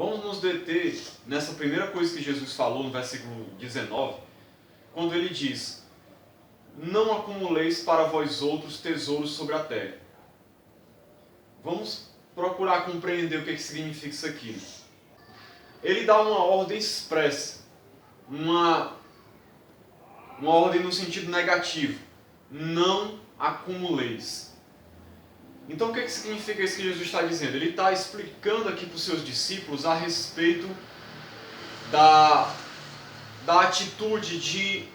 Vamos nos deter nessa primeira coisa que Jesus falou no versículo 19, quando ele diz: não acumuleis para vós outros tesouros sobre a terra. Vamos procurar compreender o que significa isso aqui. Ele dá uma ordem expressa, uma ordem no sentido negativo: não acumuleis. Então o que significa isso que Jesus está dizendo? Ele está explicando aqui para os seus discípulos a respeito da atitude de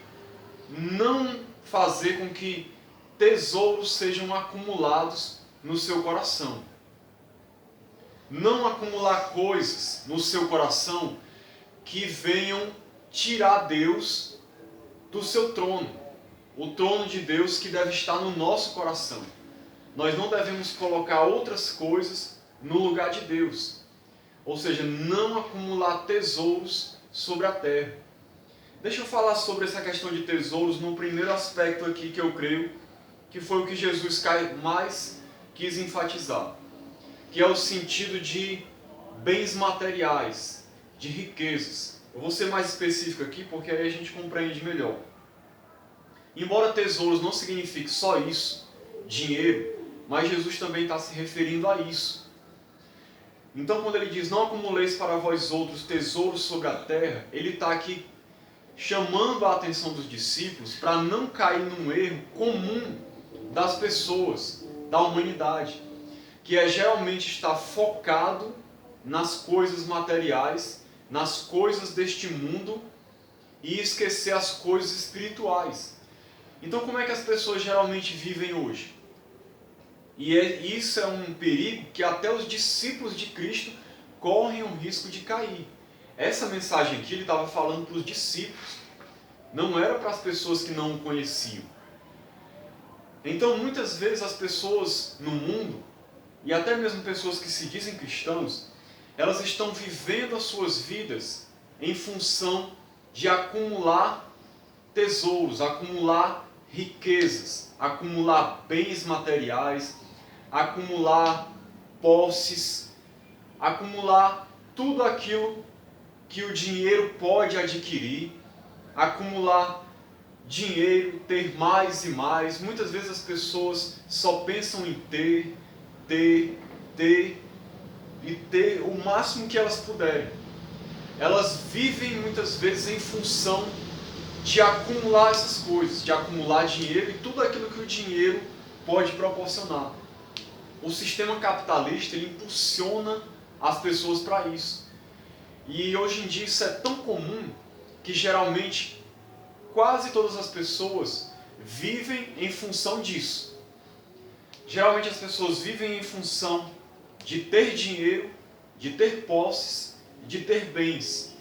não fazer com que tesouros sejam acumulados no seu coração. Não acumular coisas no seu coração que venham tirar Deus do seu trono. O trono de Deus que deve estar no nosso coração. Nós não devemos colocar outras coisas no lugar de Deus. Ou seja, não acumular tesouros sobre a terra. Deixa eu falar sobre essa questão de tesouros no primeiro aspecto aqui que eu creio que foi o que Jesus mais quis enfatizar. Que é o sentido de bens materiais, de riquezas. Eu vou ser mais específico aqui porque aí a gente compreende melhor. Embora tesouros não signifique só isso, dinheiro, mas Jesus também está se referindo a isso. Então quando ele diz, não acumuleis para vós outros tesouros sobre a terra, ele está aqui chamando a atenção dos discípulos para não cair num erro comum das pessoas, da humanidade, que é geralmente estar focado nas coisas materiais, nas coisas deste mundo e esquecer as coisas espirituais. Então como é que as pessoas geralmente vivem hoje? E isso é um perigo que até os discípulos de Cristo correm o risco de cair. Essa mensagem aqui ele estava falando para os discípulos, não era para as pessoas que não o conheciam. Então muitas vezes as pessoas no mundo, e até mesmo pessoas que se dizem cristãos, elas estão vivendo as suas vidas em função de acumular tesouros, acumular riquezas, acumular bens materiais, acumular posses, acumular tudo aquilo que o dinheiro pode adquirir, acumular dinheiro, ter mais e mais. Muitas vezes as pessoas só pensam em ter e ter o máximo que elas puderem. Elas vivem muitas vezes em função de acumular essas coisas, de acumular dinheiro e tudo aquilo que o dinheiro pode proporcionar. O sistema capitalista ele impulsiona as pessoas para isso. E hoje em dia isso é tão comum que geralmente quase todas as pessoas vivem em função disso. Geralmente as pessoas vivem em função de ter dinheiro, de ter posses, de ter bens,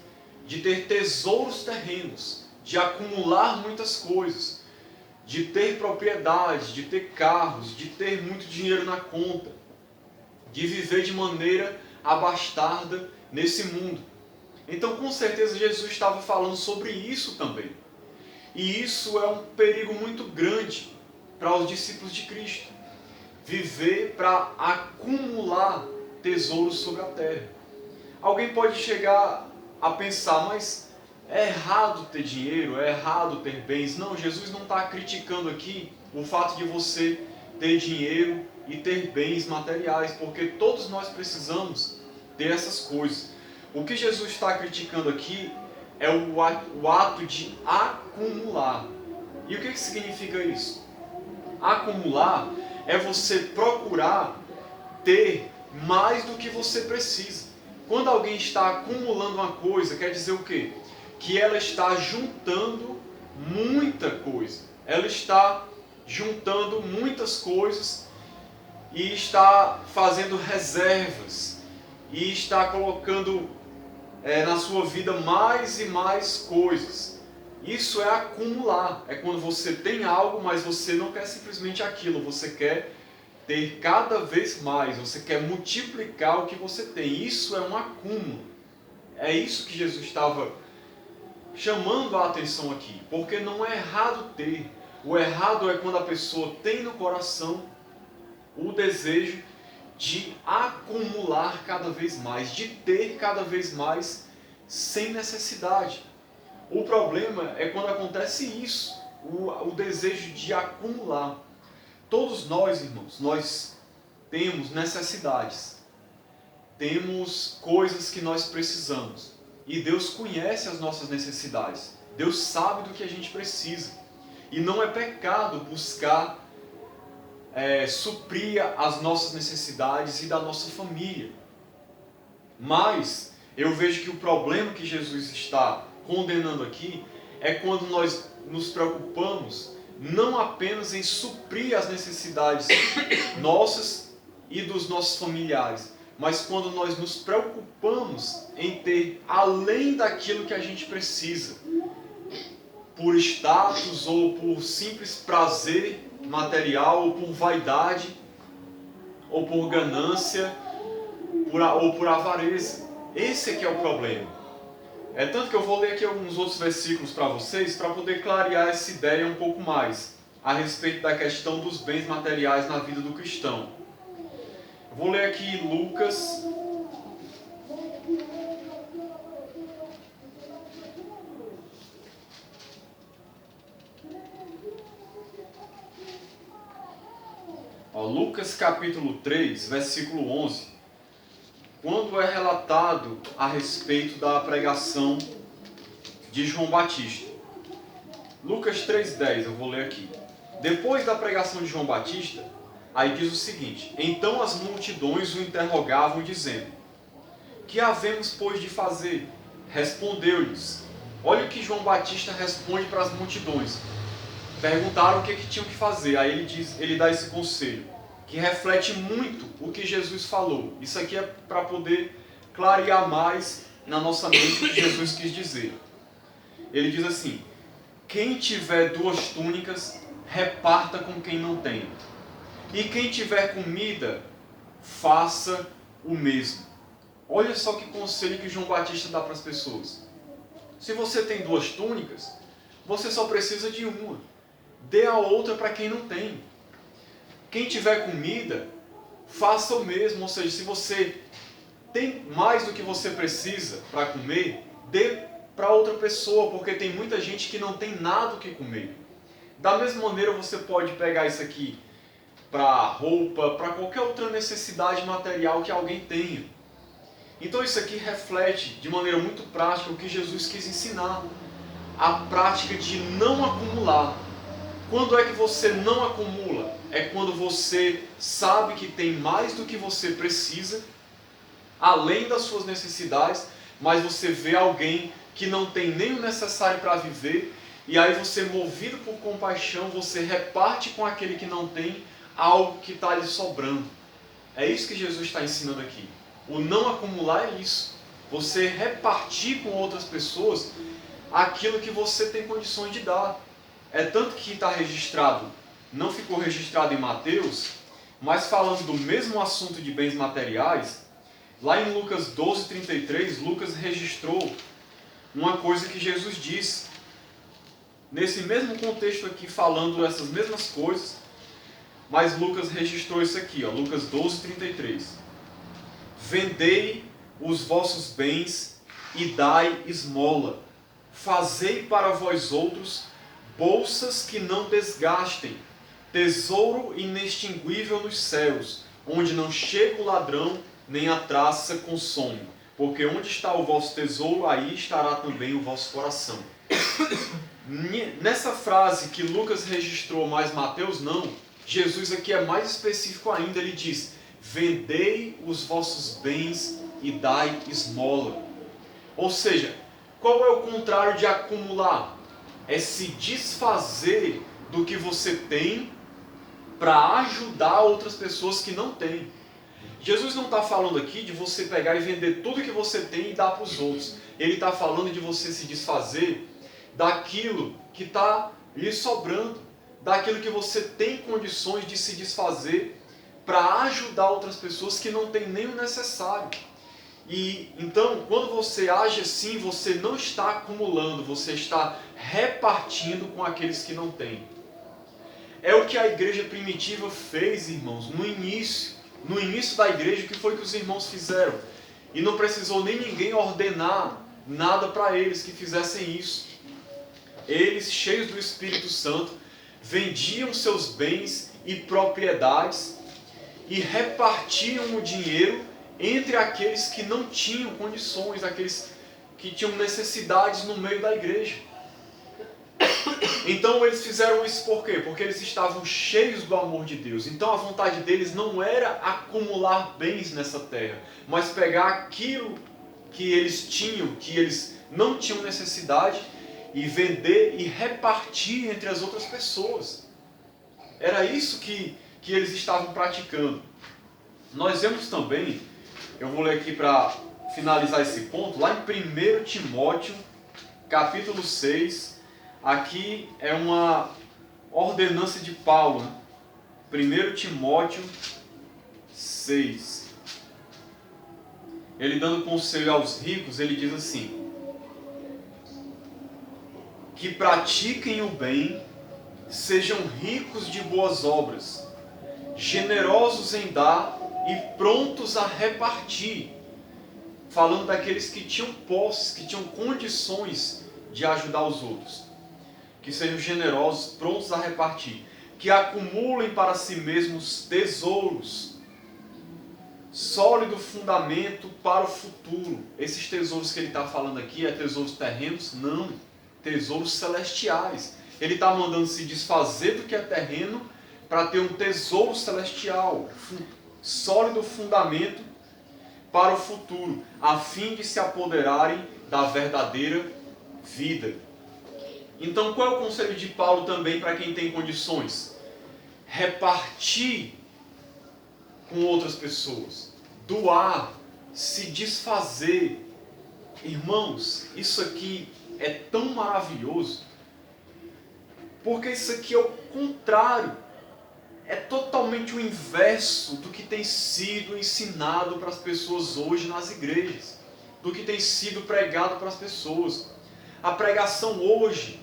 de ter tesouros terrenos, de acumular muitas coisas, de ter propriedades, de ter carros, de ter muito dinheiro na conta, de viver de maneira abastarda nesse mundo. Então com certeza Jesus estava falando sobre isso também. E isso é um perigo muito grande para os discípulos de Cristo. Viver para acumular tesouros sobre a terra. Alguém pode chegar a pensar, mas é errado ter dinheiro, é errado ter bens. Não, Jesus não está criticando aqui o fato de você ter dinheiro e ter bens materiais, porque todos nós precisamos ter essas coisas. O que Jesus está criticando aqui é o ato de acumular. E o que significa isso? Acumular é você procurar ter mais do que você precisa. Quando alguém está acumulando uma coisa, quer dizer o quê? Que ela está juntando muita coisa. Ela está juntando muitas coisas e está fazendo reservas. E está colocando na sua vida mais e mais coisas. Isso é acumular. É quando você tem algo, mas você não quer simplesmente aquilo. Você quer ter cada vez mais. Você quer multiplicar o que você tem. Isso é um acúmulo. É isso que Jesus estava chamando a atenção aqui. Porque não é errado ter. O errado é quando a pessoa tem no coração o desejo de acumular cada vez mais, de ter cada vez mais sem necessidade. O problema é quando acontece isso, o desejo de acumular. Todos nós, irmãos, nós temos necessidades, temos coisas que nós precisamos. E Deus conhece as nossas necessidades. Deus sabe do que a gente precisa. E não é pecado buscar suprir as nossas necessidades e da nossa família. Mas eu vejo que o problema que Jesus está condenando aqui é quando nós nos preocupamos não apenas em suprir as necessidades nossas e dos nossos familiares, mas quando nós nos preocupamos em ter além daquilo que a gente precisa, por status ou por simples prazer material, ou por vaidade, ou por ganância, ou por avareza. Esse é que é o problema. É tanto que eu vou ler aqui alguns outros versículos para vocês, para poder clarear essa ideia um pouco mais, a respeito da questão dos bens materiais na vida do cristão. Eu vou ler aqui Lucas, Lucas capítulo 3, versículo 11, quando é relatado a respeito da pregação de João Batista. Lucas 3,10, eu vou ler aqui. Depois da pregação de João Batista, aí diz o seguinte: então as multidões o interrogavam, dizendo: que havemos, pois, de fazer? Respondeu-lhes. Olha o que João Batista responde para as multidões. Perguntaram o que tinham que fazer. Aí ele dá esse conselho, que reflete muito o que Jesus falou. Isso aqui é para poder clarear mais na nossa mente o que Jesus quis dizer. Ele diz assim: quem tiver 2 túnicas, reparta com quem não tem. E quem tiver comida, faça o mesmo. Olha só que conselho que João Batista dá para as pessoas. Se você tem 2 túnicas, você só precisa de uma. Dê a outra para quem não tem. Quem tiver comida, faça o mesmo. Ou seja, se você tem mais do que você precisa para comer, dê para outra pessoa, porque tem muita gente que não tem nada o que comer. Da mesma maneira, você pode pegar isso aqui para roupa, para qualquer outra necessidade material que alguém tenha. Então isso aqui reflete de maneira muito prática o que Jesus quis ensinar. A prática de não acumular. Quando é que você não acumula? É quando você sabe que tem mais do que você precisa, além das suas necessidades, mas você vê alguém que não tem nem o necessário para viver, e aí você, movido por compaixão, você reparte com aquele que não tem algo que está lhe sobrando. É isso que Jesus está ensinando aqui. O não acumular é isso. Você repartir com outras pessoas aquilo que você tem condições de dar. É tanto que está registrado, não ficou registrado em Mateus, mas falando do mesmo assunto de bens materiais, lá em Lucas 12:33, Lucas registrou uma coisa que Jesus disse. Nesse mesmo contexto aqui, falando essas mesmas coisas, mas Lucas registrou isso aqui, Lucas 12:33. Vendei os vossos bens e dai esmola. Fazei para vós outros bolsas que não desgastem, tesouro inextinguível nos céus, onde não chega o ladrão, nem a traça consome. Porque onde está o vosso tesouro, aí estará também o vosso coração. Nessa frase que Lucas registrou, mas Mateus não, Jesus aqui é mais específico ainda. Ele diz: vendei os vossos bens e dai esmola. Ou seja, qual é o contrário de acumular? É se desfazer do que você tem para ajudar outras pessoas que não têm. Jesus não está falando aqui de você pegar e vender tudo que você tem e dar para os outros. Ele está falando de você se desfazer daquilo que está lhe sobrando, daquilo que você tem condições de se desfazer para ajudar outras pessoas que não têm nem o necessário. E então, quando você age assim, você não está acumulando, você está repartindo com aqueles que não têm. É o que a igreja primitiva fez, irmãos, no início. no início da igreja, o que foi que os irmãos fizeram? E não precisou nem ninguém ordenar nada para eles que fizessem isso. Eles, cheios do Espírito Santo, vendiam seus bens e propriedades e repartiam o dinheiro entre aqueles que não tinham condições, aqueles que tinham necessidades no meio da igreja. Então eles fizeram isso por quê? Porque eles estavam cheios do amor de Deus. Então a vontade deles não era acumular bens nessa terra, mas pegar aquilo que eles tinham, que eles não tinham necessidade, e vender e repartir entre as outras pessoas. Era isso que eles estavam praticando. Nós vemos também, eu vou ler aqui para finalizar esse ponto, lá em 1 Timóteo, capítulo 6, aqui é uma ordenança de Paulo, né? 1 Timóteo 6. Ele dando conselho aos ricos, ele diz assim: que pratiquem o bem, sejam ricos de boas obras, generosos em dar e prontos a repartir. Falando daqueles que tinham posses, que tinham condições de ajudar os outros. Que sejam generosos, prontos a repartir. Que acumulem para si mesmos tesouros, sólido fundamento para o futuro. Esses tesouros que ele está falando aqui, é tesouros terrenos? Não, tesouros celestiais. Ele está mandando se desfazer do que é terreno para ter um tesouro celestial, sólido fundamento para o futuro, a fim de se apoderarem da verdadeira vida. Então, qual é o conselho de Paulo também para quem tem condições? Repartir com outras pessoas, doar, se desfazer. Irmãos, isso aqui é tão maravilhoso, porque isso aqui é o contrário, é totalmente o inverso do que tem sido ensinado para as pessoas hoje nas igrejas, do que tem sido pregado para as pessoas. A pregação hoje,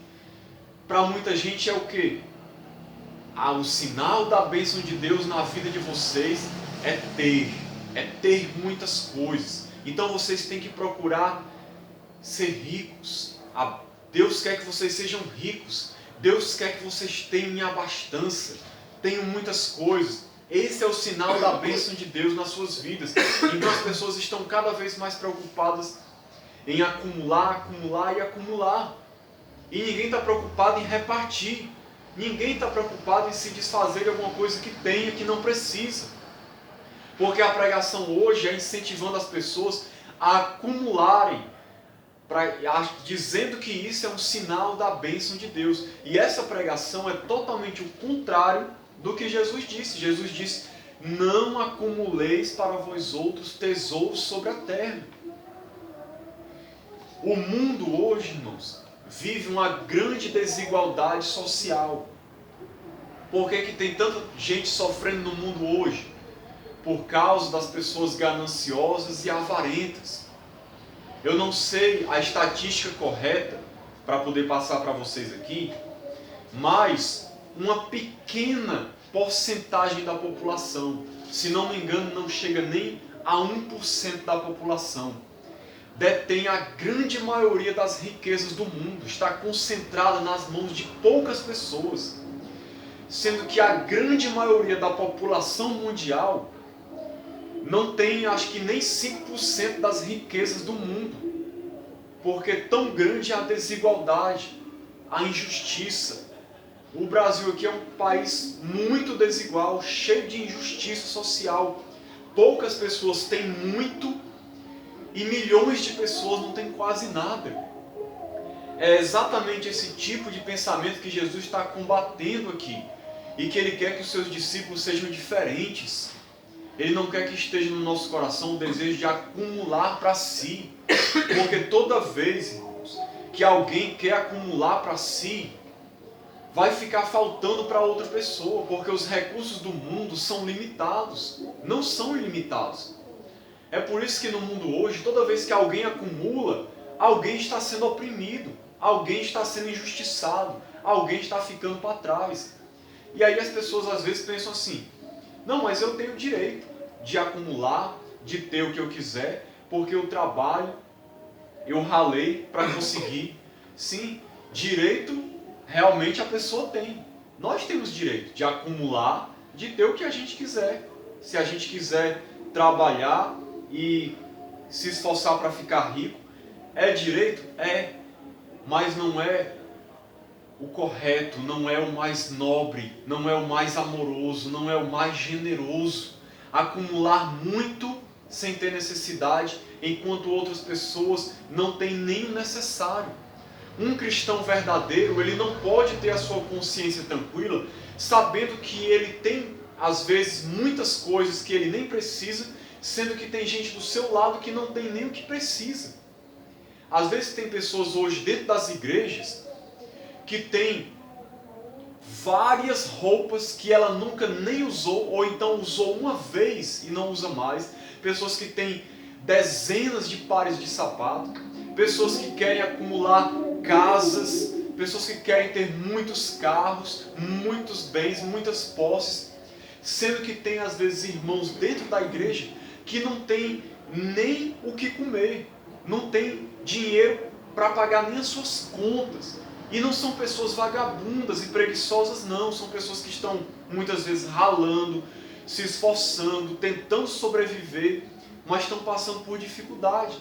para muita gente, é o quê? O sinal da bênção de Deus na vida de vocês é ter muitas coisas. Então vocês têm que procurar ser ricos. Deus quer que vocês sejam ricos. Deus quer que vocês tenham em abastança, tenham muitas coisas. Esse é o sinal da bênção de Deus nas suas vidas. Então as pessoas estão cada vez mais preocupadas em acumular, acumular e acumular. E ninguém está preocupado em repartir. Ninguém está preocupado em se desfazer de alguma coisa que tenha, que não precisa. Porque a pregação hoje é incentivando as pessoas a acumularem, dizendo que isso é um sinal da bênção de Deus. E essa pregação é totalmente o contrário do que Jesus disse. Jesus disse: não acumuleis para vós outros tesouros sobre a terra. O mundo hoje, irmãos, vive uma grande desigualdade social. Por que tem tanta gente sofrendo no mundo hoje? Por causa das pessoas gananciosas e avarentas. Eu não sei a estatística correta para poder passar para vocês aqui, mas uma pequena porcentagem da população, se não me engano, não chega nem a 1% da população, detém a grande maioria das riquezas do mundo, está concentrada nas mãos de poucas pessoas, sendo que a grande maioria da população mundial não tem, acho que nem 5% das riquezas do mundo, porque tão grande é a desigualdade, a injustiça. O Brasil aqui é um país muito desigual, cheio de injustiça social. Poucas pessoas têm muito e milhões de pessoas não têm quase nada. É exatamente esse tipo de pensamento que Jesus está combatendo aqui, e que Ele quer que os seus discípulos sejam diferentes. Ele não quer que esteja no nosso coração o desejo de acumular para si. Porque toda vez, irmãos, que alguém quer acumular para si, vai ficar faltando para outra pessoa. Porque os recursos do mundo são limitados, não são ilimitados. É por isso que no mundo hoje, toda vez que alguém acumula, alguém está sendo oprimido, alguém está sendo injustiçado, alguém está ficando para trás. E aí as pessoas às vezes pensam assim: não, mas eu tenho direito. de acumular, de ter o que eu quiser, porque eu trabalho, eu ralei para conseguir. Sim, direito realmente a pessoa tem. Nós temos direito de acumular, de ter o que a gente quiser. Se a gente quiser trabalhar e se esforçar para ficar rico, é direito? É. Mas não é o correto, não é o mais nobre, não é o mais amoroso, não é o mais generoso. Acumular muito sem ter necessidade, enquanto outras pessoas não têm nem o necessário. Um cristão verdadeiro, ele não pode ter a sua consciência tranquila, sabendo que ele tem, às vezes, muitas coisas que ele nem precisa, sendo que tem gente do seu lado que não tem nem o que precisa. Às vezes tem pessoas hoje dentro das igrejas que tem várias roupas que ela nunca nem usou, ou então usou uma vez e não usa mais. Pessoas que têm dezenas de pares de sapato. Pessoas que querem acumular casas. Pessoas que querem ter muitos carros, muitos bens, muitas posses. Sendo que tem às vezes irmãos dentro da igreja que não tem nem o que comer. Não tem dinheiro para pagar nem as suas contas. E não são pessoas vagabundas e preguiçosas, não. São pessoas que estão muitas vezes ralando, se esforçando, tentando sobreviver, mas estão passando por dificuldade.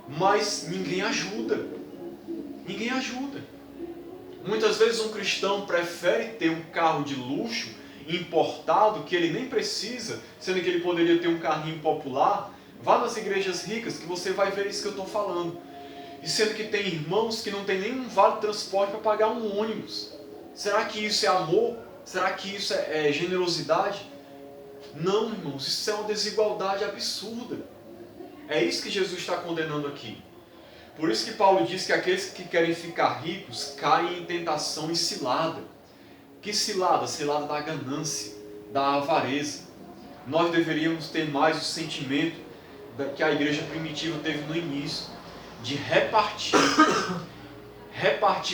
Mas ninguém ajuda. Ninguém ajuda. Muitas vezes um cristão prefere ter um carro de luxo importado, que ele nem precisa, sendo que ele poderia ter um carrinho popular. Vá nas igrejas ricas que você vai ver isso que eu estou falando. E sendo que tem irmãos que não tem nenhum vale transporte para pagar um ônibus. Será que isso é amor? Será que isso é generosidade? Não, irmãos, isso é uma desigualdade absurda. É isso que Jesus está condenando aqui. Por isso que Paulo diz que aqueles que querem ficar ricos caem em tentação e cilada. Que cilada? Cilada da ganância, da avareza. Nós deveríamos ter mais o sentimento que a igreja primitiva teve no início, de repartir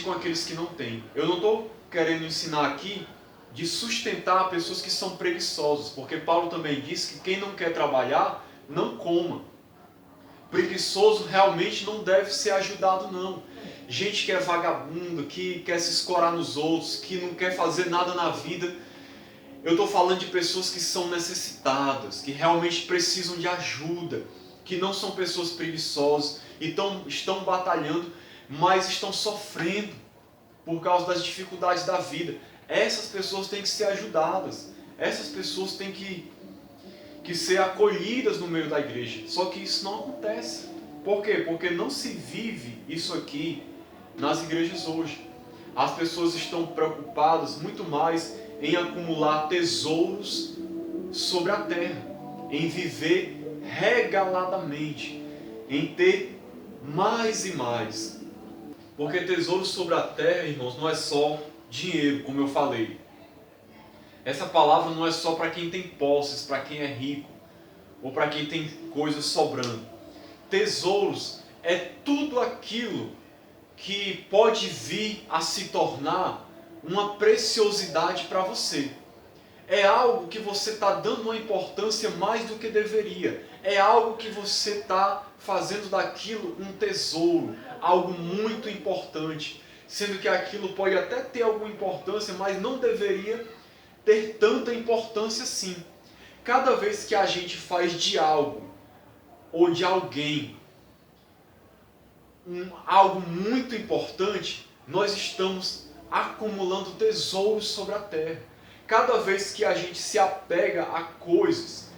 com aqueles que não têm. Eu não estou querendo ensinar aqui de sustentar pessoas que são preguiçosas, porque Paulo também diz que quem não quer trabalhar, não coma. Preguiçoso realmente não deve ser ajudado, não. Gente que é vagabunda, que quer se escorar nos outros, que não quer fazer nada na vida. Eu estou falando de pessoas que são necessitadas, que realmente precisam de ajuda, que não são pessoas preguiçosas e estão batalhando, mas estão sofrendo por causa das dificuldades da vida. Essas pessoas têm que ser ajudadas. Essas pessoas têm que ser acolhidas no meio da igreja. Só que isso não acontece. Por quê? Porque não se vive isso aqui nas igrejas hoje. As pessoas estão preocupadas muito mais em acumular tesouros sobre a terra, em viver regaladamente, em ter mais e mais. Porque tesouro sobre a terra, irmãos, não é só dinheiro, como eu falei. Essa palavra não é só para quem tem posses, para quem é rico, ou para quem tem coisas sobrando. Tesouros é tudo aquilo que pode vir a se tornar uma preciosidade para você. É algo que você está dando uma importância mais do que deveria. É algo que você está fazendo daquilo um tesouro, algo muito importante. Sendo que aquilo pode até ter alguma importância, mas não deveria ter tanta importância assim. Cada vez que a gente faz de algo ou de alguém algo muito importante, nós estamos acumulando tesouros sobre a terra. Cada vez que a gente se apega a coisas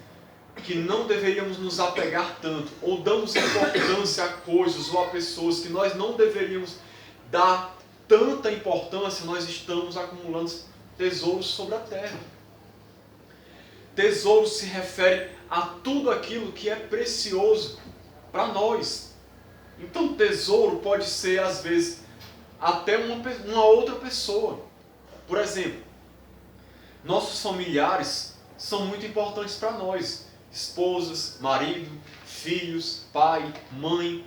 que não deveríamos nos apegar tanto, ou damos importância a coisas ou a pessoas que nós não deveríamos dar tanta importância, nós estamos acumulando tesouros sobre a terra. Tesouro se refere a tudo aquilo que é precioso para nós. Então tesouro pode ser às vezes até uma outra pessoa. Por exemplo, nossos familiares são muito importantes para nós. Esposas, marido, filhos, pai, mãe.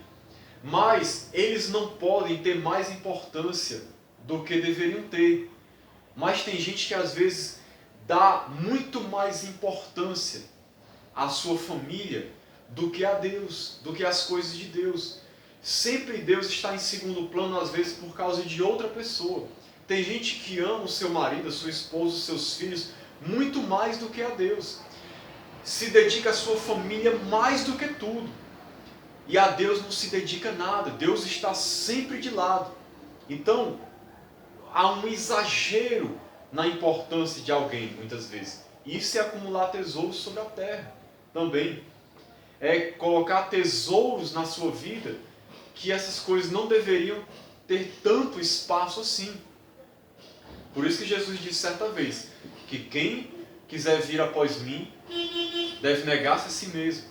Mas eles não podem ter mais importância do que deveriam ter. Mas tem gente que às vezes dá muito mais importância a sua família do que a Deus, do que as coisas de Deus. Sempre Deus está em segundo plano, às vezes por causa de outra pessoa. Tem gente que ama o seu marido, a sua esposa, os seus filhos, muito mais do que a Deus. Se dedica à sua família mais do que tudo. E a Deus não se dedica nada. Deus está sempre de lado. Então, há um exagero na importância de alguém, muitas vezes. Isso é acumular tesouros sobre a terra também. É colocar tesouros na sua vida que essas coisas não deveriam ter tanto espaço assim. Por isso que Jesus disse certa vez que quem quiser vir após mim deve negar-se a si mesmo,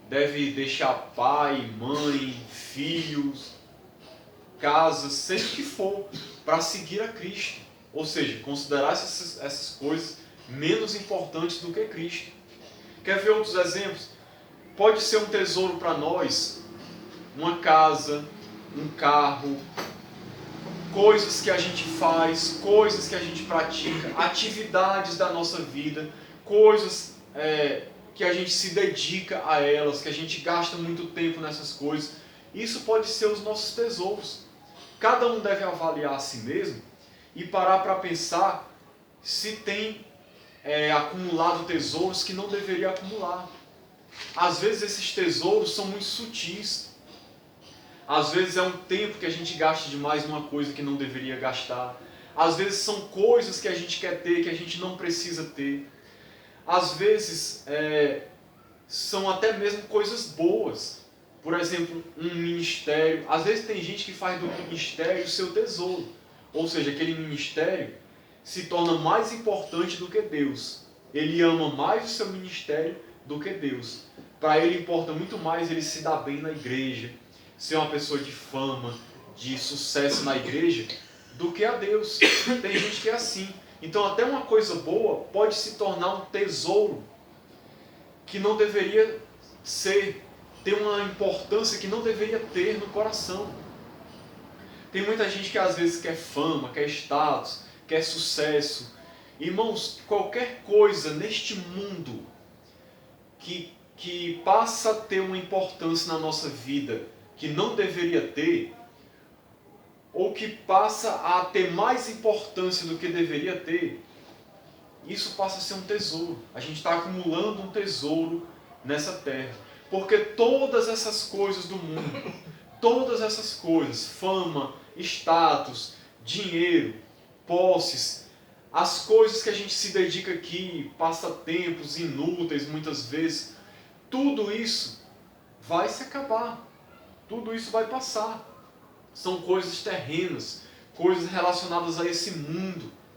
deve deixar pai, mãe, filhos, casa, seja o que for, para seguir a Cristo. Ou seja, considerar essas coisas menos importantes do que Cristo. Quer ver outros exemplos? Pode ser um tesouro para nós, uma casa, um carro, coisas que a gente faz, coisas que a gente pratica, atividades da nossa vida, coisas que a gente se dedica a elas, que a gente gasta muito tempo nessas coisas. Isso pode ser os nossos tesouros. Cada um deve avaliar a si mesmo e parar para pensar se tem acumulado tesouros que não deveria acumular. Às vezes esses tesouros são muito sutis. Às vezes é um tempo que a gente gasta demais numa coisa que não deveria gastar. Às vezes são coisas que a gente quer ter, que a gente não precisa ter. Às vezes são até mesmo coisas boas. Por exemplo, um ministério. Às vezes tem gente que faz do ministério o seu tesouro. Ou seja, aquele ministério se torna mais importante do que Deus. Ele ama mais o seu ministério do que Deus. Para ele importa muito mais ele se dar bem na igreja, ser uma pessoa de fama, de sucesso na igreja, do que a Deus. Tem gente que é assim. Então até uma coisa boa pode se tornar um tesouro que não deveria ser, ter uma importância que não deveria ter no coração. Tem muita gente que às vezes quer fama, quer status, quer sucesso. Irmãos, qualquer coisa neste mundo que passa a ter uma importância na nossa vida que não deveria ter, ou que passa a ter mais importância do que deveria ter, isso passa a ser um tesouro. A gente está acumulando um tesouro nessa terra. Porque todas essas coisas do mundo, todas essas coisas, fama, status, dinheiro, posses, as coisas que a gente se dedica aqui, passatempos inúteis muitas vezes, tudo isso vai se acabar. Tudo isso vai passar. São coisas terrenas, coisas relacionadas a esse mundo.